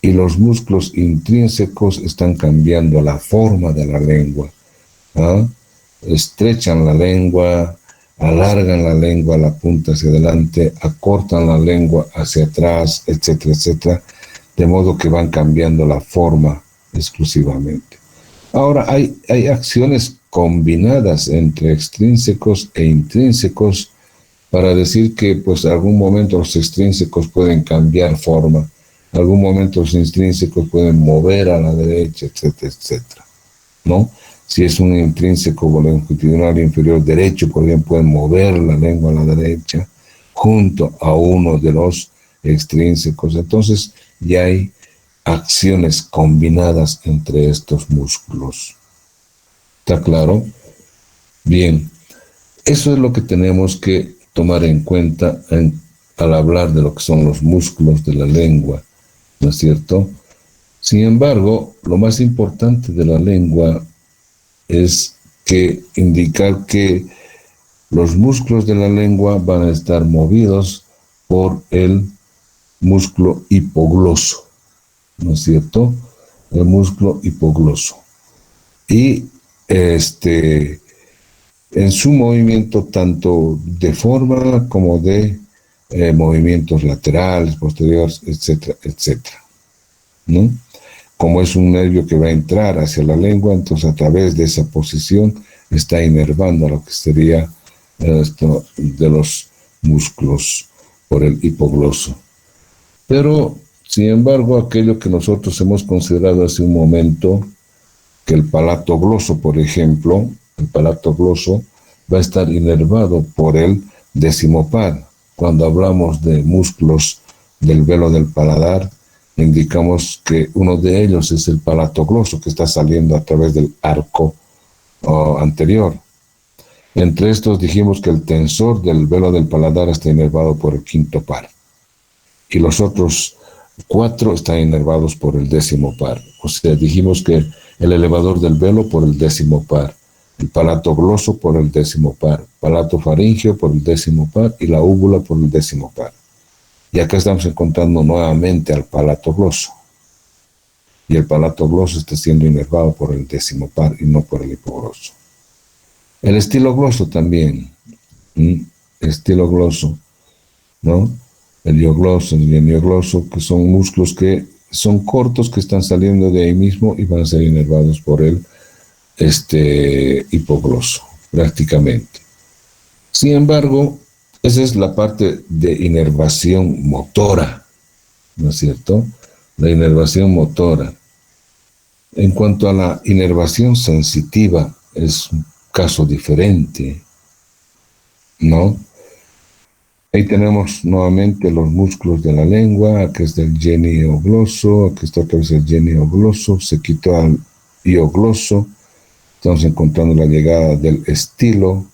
Y los músculos intrínsecos están cambiando la forma de la lengua. Estrechan la lengua, alargan la lengua, la punta hacia adelante, acortan la lengua hacia atrás, etcétera, etcétera, de modo que van cambiando la forma exclusivamente. Ahora, hay acciones combinadas entre extrínsecos e intrínsecos para decir que, pues, en algún momento los extrínsecos pueden cambiar forma, en algún momento los intrínsecos pueden mover a la derecha, etcétera, etcétera, ¿no? Si es un intrínseco longitudinal inferior derecho, por ejemplo, pueden mover la lengua a la derecha junto a uno de los extrínsecos. Entonces, ya hay acciones combinadas entre estos músculos. ¿Está claro? Bien, eso es lo que tenemos que tomar en cuenta al hablar de lo que son los músculos de la lengua, ¿no es cierto? Sin embargo, lo más importante de la lengua es que indicar que los músculos de la lengua van a estar movidos por el músculo hipogloso, ¿no es cierto? El músculo hipogloso. Y en su movimiento tanto de forma como de movimientos laterales, posteriores, etcétera, etcétera, ¿no? Como es un nervio que va a entrar hacia la lengua, entonces a través de esa posición está inervando lo que sería esto de los músculos por el hipogloso. Pero, sin embargo, aquello que nosotros hemos considerado hace un momento, que el palato gloso, por ejemplo, el palato gloso va a estar inervado por el décimo par. Cuando hablamos de músculos del velo del paladar, indicamos que uno de ellos es el palato gloso, que está saliendo a través del arco anterior. Entre estos dijimos que el tensor del velo del paladar está inervado por el quinto par. Y los otros 4 están inervados por el décimo par. O sea, dijimos que el elevador del velo por el décimo par, el palato gloso por el décimo par, palato faríngeo por el décimo par y la úvula por el décimo par. Y acá estamos encontrando nuevamente al palato gloso. Y el palato gloso está siendo inervado por el décimo par y no por el hipogloso. El estilogloso también. Estilogloso, ¿no? El iogloso, el eniogloso, que son músculos que son cortos, que están saliendo de ahí mismo y van a ser inervados por el hipogloso, prácticamente. Sin embargo, esa es la parte de inervación motora, ¿no es cierto? La inervación motora. En cuanto a la inervación sensitiva, es un caso diferente, ¿no? Ahí tenemos nuevamente los músculos de la lengua, aquí está el geniogloso, aquí está otra vez el geniogloso, se quitó al iogloso, estamos encontrando la llegada del estilo,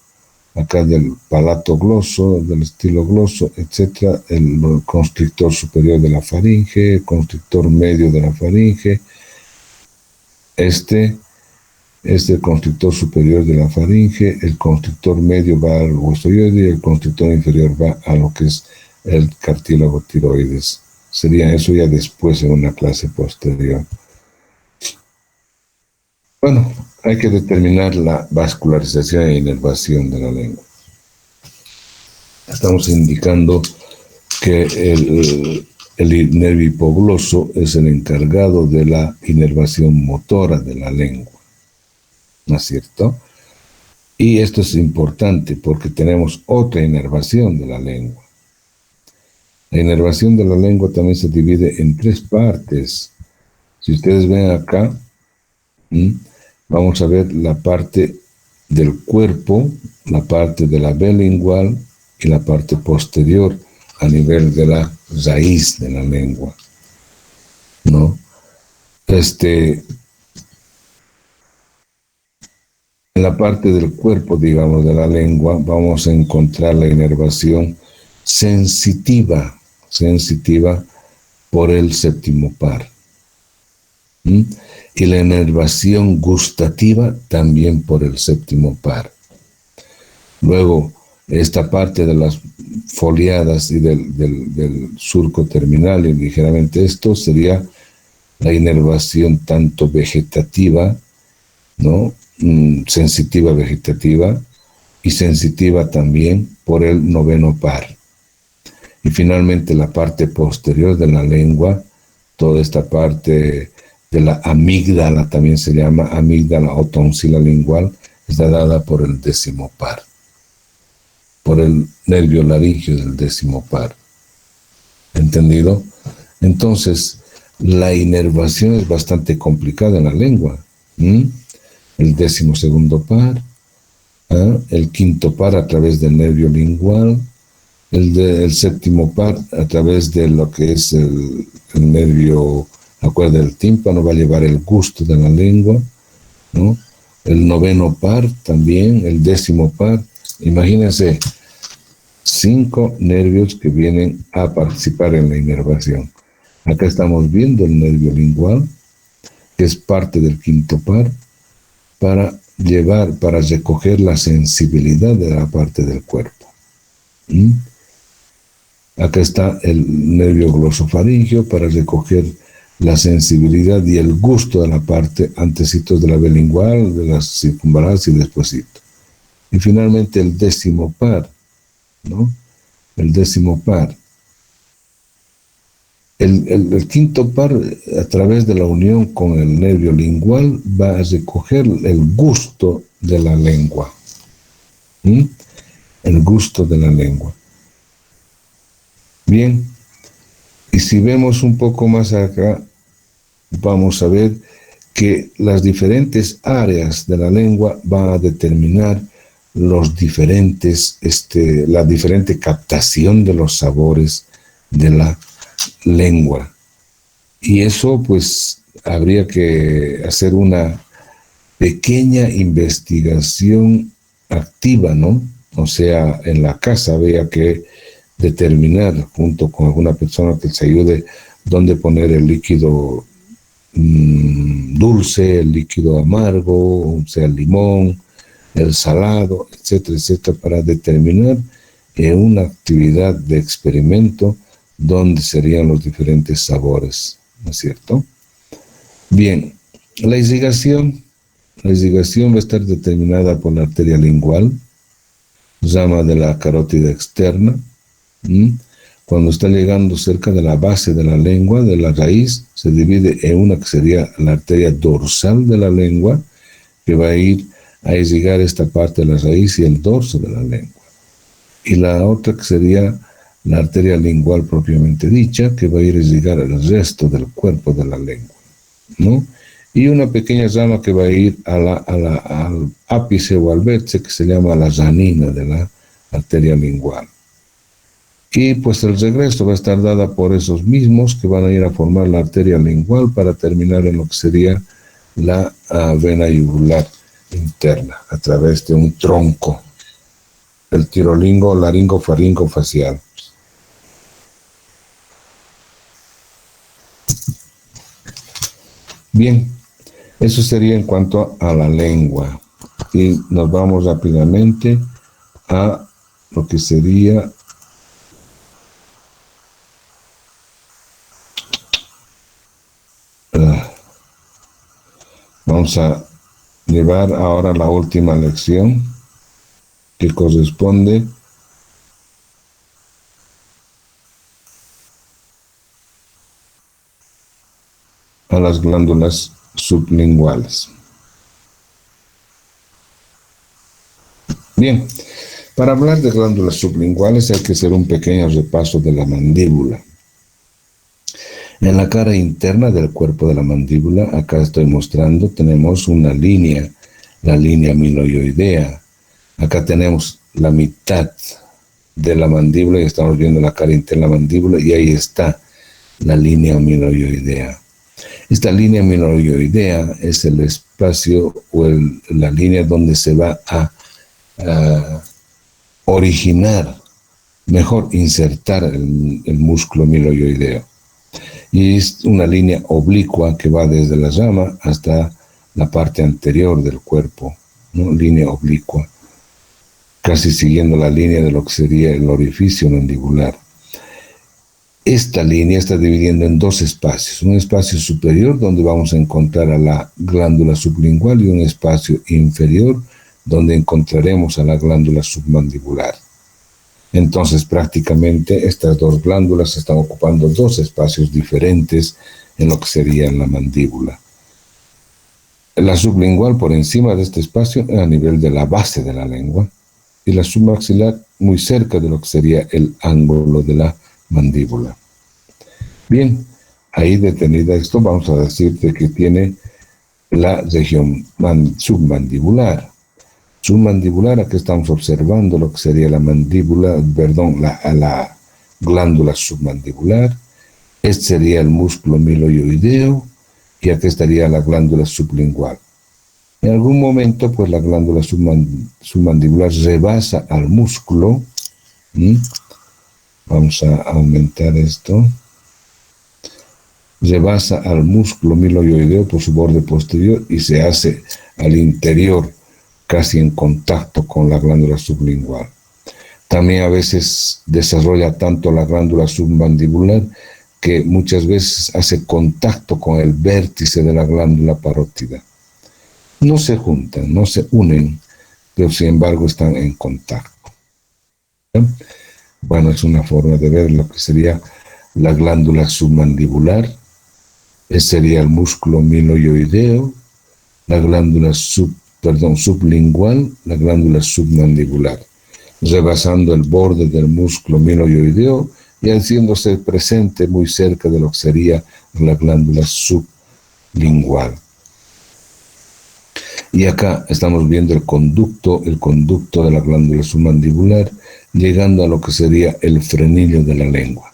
acá del palato gloso, del estilo gloso, etcétera, el constrictor superior de la faringe, el constrictor medio de la faringe, este es el constrictor superior de la faringe, el constrictor medio va al hueso ioide y el constrictor inferior va a lo que es el cartílago tiroides. Sería eso ya después en una clase posterior. Bueno, hay que determinar la vascularización e inervación de la lengua. Estamos indicando que el nervio hipogloso es el encargado de la inervación motora de la lengua, ¿no es cierto? Y esto es importante porque tenemos otra inervación de la lengua. La inervación de la lengua también se divide en 3 partes. Si ustedes ven acá, vamos a ver la parte del cuerpo, la parte de la vela lingual y la parte posterior a nivel de la raíz de la lengua, ¿no? En la parte del cuerpo, digamos, de la lengua, vamos a encontrar la inervación sensitiva por el séptimo par. Y la inervación gustativa también por el séptimo par. Luego, esta parte de las foliadas y del surco terminal, y ligeramente esto sería la inervación tanto vegetativa, ¿no? Sensitiva vegetativa, y sensitiva también por el noveno par. Y finalmente la parte posterior de la lengua, toda esta parte de la amígdala, también se llama amígdala o tonsila lingual, está dada por el décimo par, por el nervio laringio del décimo par. ¿Entendido? Entonces, la inervación es bastante complicada en la lengua. El décimo segundo par, el quinto par a través del nervio lingual, el séptimo par a través de lo que es el nervio, la cuerda del tímpano, va a llevar el gusto de la lengua, ¿no? El noveno par también, el décimo par. Imagínense, 5 nervios que vienen a participar en la inervación. Acá estamos viendo el nervio lingual, que es parte del quinto par, para recoger la sensibilidad de la parte del cuerpo. Acá está el nervio glosofaringio para recoger la sensibilidad y el gusto de la parte antecitos de la vía lingual, de las circunvalas y despuesito. Y finalmente el décimo par, ¿no? El décimo par. El quinto par, a través de la unión con el nervio lingual, va a recoger el gusto de la lengua. El gusto de la lengua. Bien, y si vemos un poco más acá, vamos a ver que las diferentes áreas de la lengua van a determinar la diferente captación de los sabores de la lengua. Y eso pues habría que hacer una pequeña investigación activa, ¿no? O sea, en la casa habría que determinar junto con alguna persona que se ayude dónde poner el líquido dulce, el líquido amargo, o sea, el limón, el salado, etcétera, etcétera, para determinar una actividad de experimento donde serían los diferentes sabores, ¿no es cierto? Bien, la irrigación va a estar determinada por la arteria lingual, rama de la carótida externa. Cuando está llegando cerca de la base de la lengua, de la raíz, se divide en una que sería la arteria dorsal de la lengua, que va a ir a irrigar esta parte de la raíz y el dorso de la lengua. Y la otra que sería la arteria lingual propiamente dicha, que va a ir a irrigar el resto del cuerpo de la lengua, ¿no? Y una pequeña rama que va a ir al ápice o al vértice, que se llama la ranina de la arteria lingual. Y pues el regreso va a estar dada por esos mismos que van a ir a formar la arteria lingual para terminar en lo que sería la vena yugular interna, a través de un tronco, el tirolingo, laringo, faringo, facial. Bien, eso sería en cuanto a la lengua. Y nos vamos rápidamente a lo que sería vamos a llevar ahora la última lección, que corresponde a las glándulas sublinguales. Bien, para hablar de glándulas sublinguales hay que hacer un pequeño repaso de la mandíbula. En la cara interna del cuerpo de la mandíbula, acá estoy mostrando, tenemos una línea, la línea miloioidea. Acá tenemos la mitad de la mandíbula y estamos viendo la cara interna de la mandíbula y ahí está la línea miloioidea. Esta línea miloioidea es el espacio o la línea donde se va a originar, mejor insertar el músculo miloioideo. Y es una línea oblicua que va desde la rama hasta la parte anterior del cuerpo, ¿no? Línea oblicua, casi siguiendo la línea de lo que sería el orificio mandibular. Esta línea está dividiendo en dos espacios, un espacio superior donde vamos a encontrar a la glándula sublingual y un espacio inferior donde encontraremos a la glándula submandibular. Entonces, prácticamente estas dos glándulas están ocupando dos espacios diferentes en lo que sería la mandíbula. La sublingual por encima de este espacio a nivel de la base de la lengua y la submaxilar muy cerca de lo que sería el ángulo de la mandíbula. Bien, ahí detenida esto, vamos a decirte que tiene la región submandibular. Submandibular, aquí estamos observando lo que sería la mandíbula, perdón, la glándula submandibular. Este sería el músculo miloioideo y aquí estaría la glándula sublingual. En algún momento, pues la glándula submandibular rebasa al músculo. Vamos a aumentar esto. Rebasa al músculo miloioideo por su borde posterior y se hace al interior, casi en contacto con la glándula sublingual. También a veces desarrolla tanto la glándula submandibular que muchas veces hace contacto con el vértice de la glándula parótida. No se juntan, no se unen, pero sin embargo están en contacto. Bueno, es una forma de ver lo que sería la glándula submandibular. Ese sería el músculo miloioideo, la glándula sublingual, la glándula submandibular, rebasando el borde del músculo miloioideo y haciéndose presente muy cerca de lo que sería la glándula sublingual. Y acá estamos viendo el conducto de la glándula submandibular, llegando a lo que sería el frenillo de la lengua.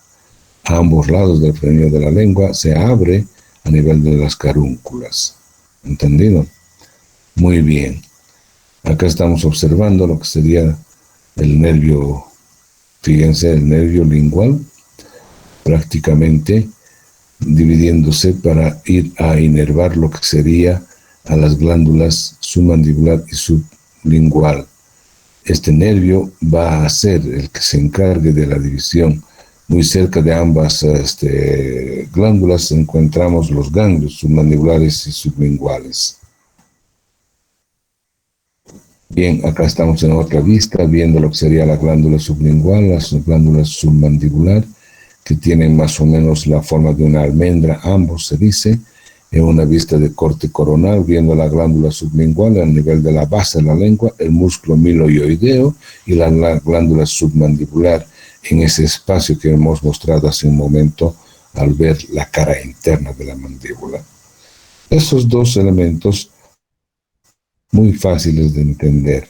A ambos lados del frenillo de la lengua se abre a nivel de las carúnculas. ¿Entendido? Muy bien. Acá estamos observando lo que sería el nervio, fíjense, el nervio lingual, prácticamente dividiéndose para ir a inervar lo que sería a las glándulas submandibular y sublingual. Este nervio va a ser el que se encargue de la división. Muy cerca de ambas glándulas encontramos los ganglios submandibulares y sublinguales. Bien, acá estamos en otra vista, viendo lo que sería la glándula sublingual, la glándula submandibular, que tienen más o menos la forma de una almendra, ambos se dice, en una vista de corte coronal, viendo la glándula sublingual a nivel de la base de la lengua, el músculo miloioideo y la glándula submandibular en ese espacio que hemos mostrado hace un momento al ver la cara interna de la mandíbula. Esos dos elementos muy fáciles de entender,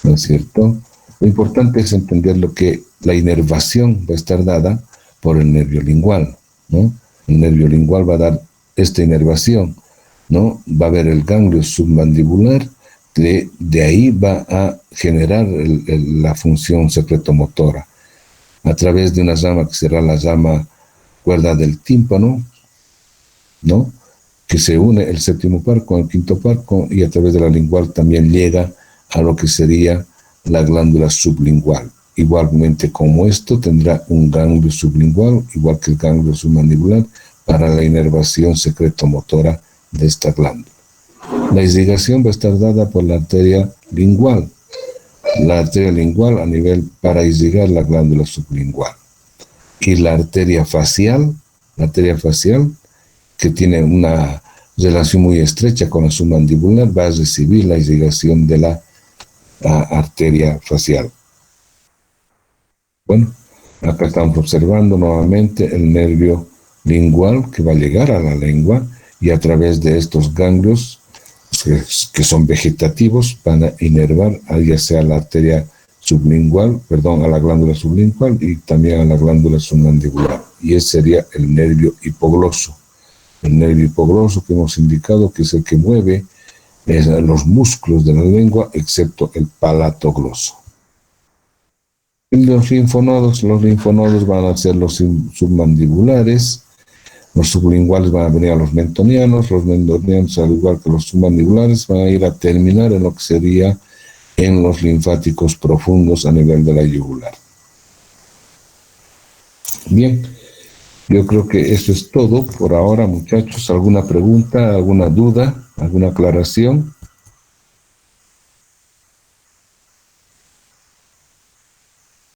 ¿no es cierto? Lo importante es entender lo que la inervación va a estar dada por el nervio lingual, ¿no? El nervio lingual va a dar esta inervación, ¿no? Va a haber el ganglio submandibular, de ahí va a generar la función secretomotora a través de una rama que será la rama cuerda del tímpano, ¿no? Que se une el séptimo par con el quinto par y a través de la lingual también llega a lo que sería la glándula sublingual. Igualmente como esto tendrá un ganglio sublingual, igual que el ganglio submandibular, para la inervación secretomotora de esta glándula. La irrigación va a estar dada por la arteria lingual. La arteria lingual a nivel para irrigar la glándula sublingual. Y la arteria facial, que tiene una relación muy estrecha con la submandibular, va a recibir la irrigación de la arteria facial. Bueno, acá estamos observando nuevamente el nervio lingual que va a llegar a la lengua y a través de estos ganglios que son vegetativos van a inervar ya sea la arteria sublingual, a la glándula sublingual y también a la glándula submandibular. Y ese sería el nervio hipogloso. El nervio hipogloso que hemos indicado que es el que mueve los músculos de la lengua, excepto el palatogloso. Los linfonodos van a ser los submandibulares, los sublinguales van a venir a los mentonianos al igual que los submandibulares van a ir a terminar en lo que sería en los linfáticos profundos a nivel de la yugular. Bien, yo creo que eso es todo por ahora, muchachos. ¿Alguna pregunta, alguna duda, alguna aclaración?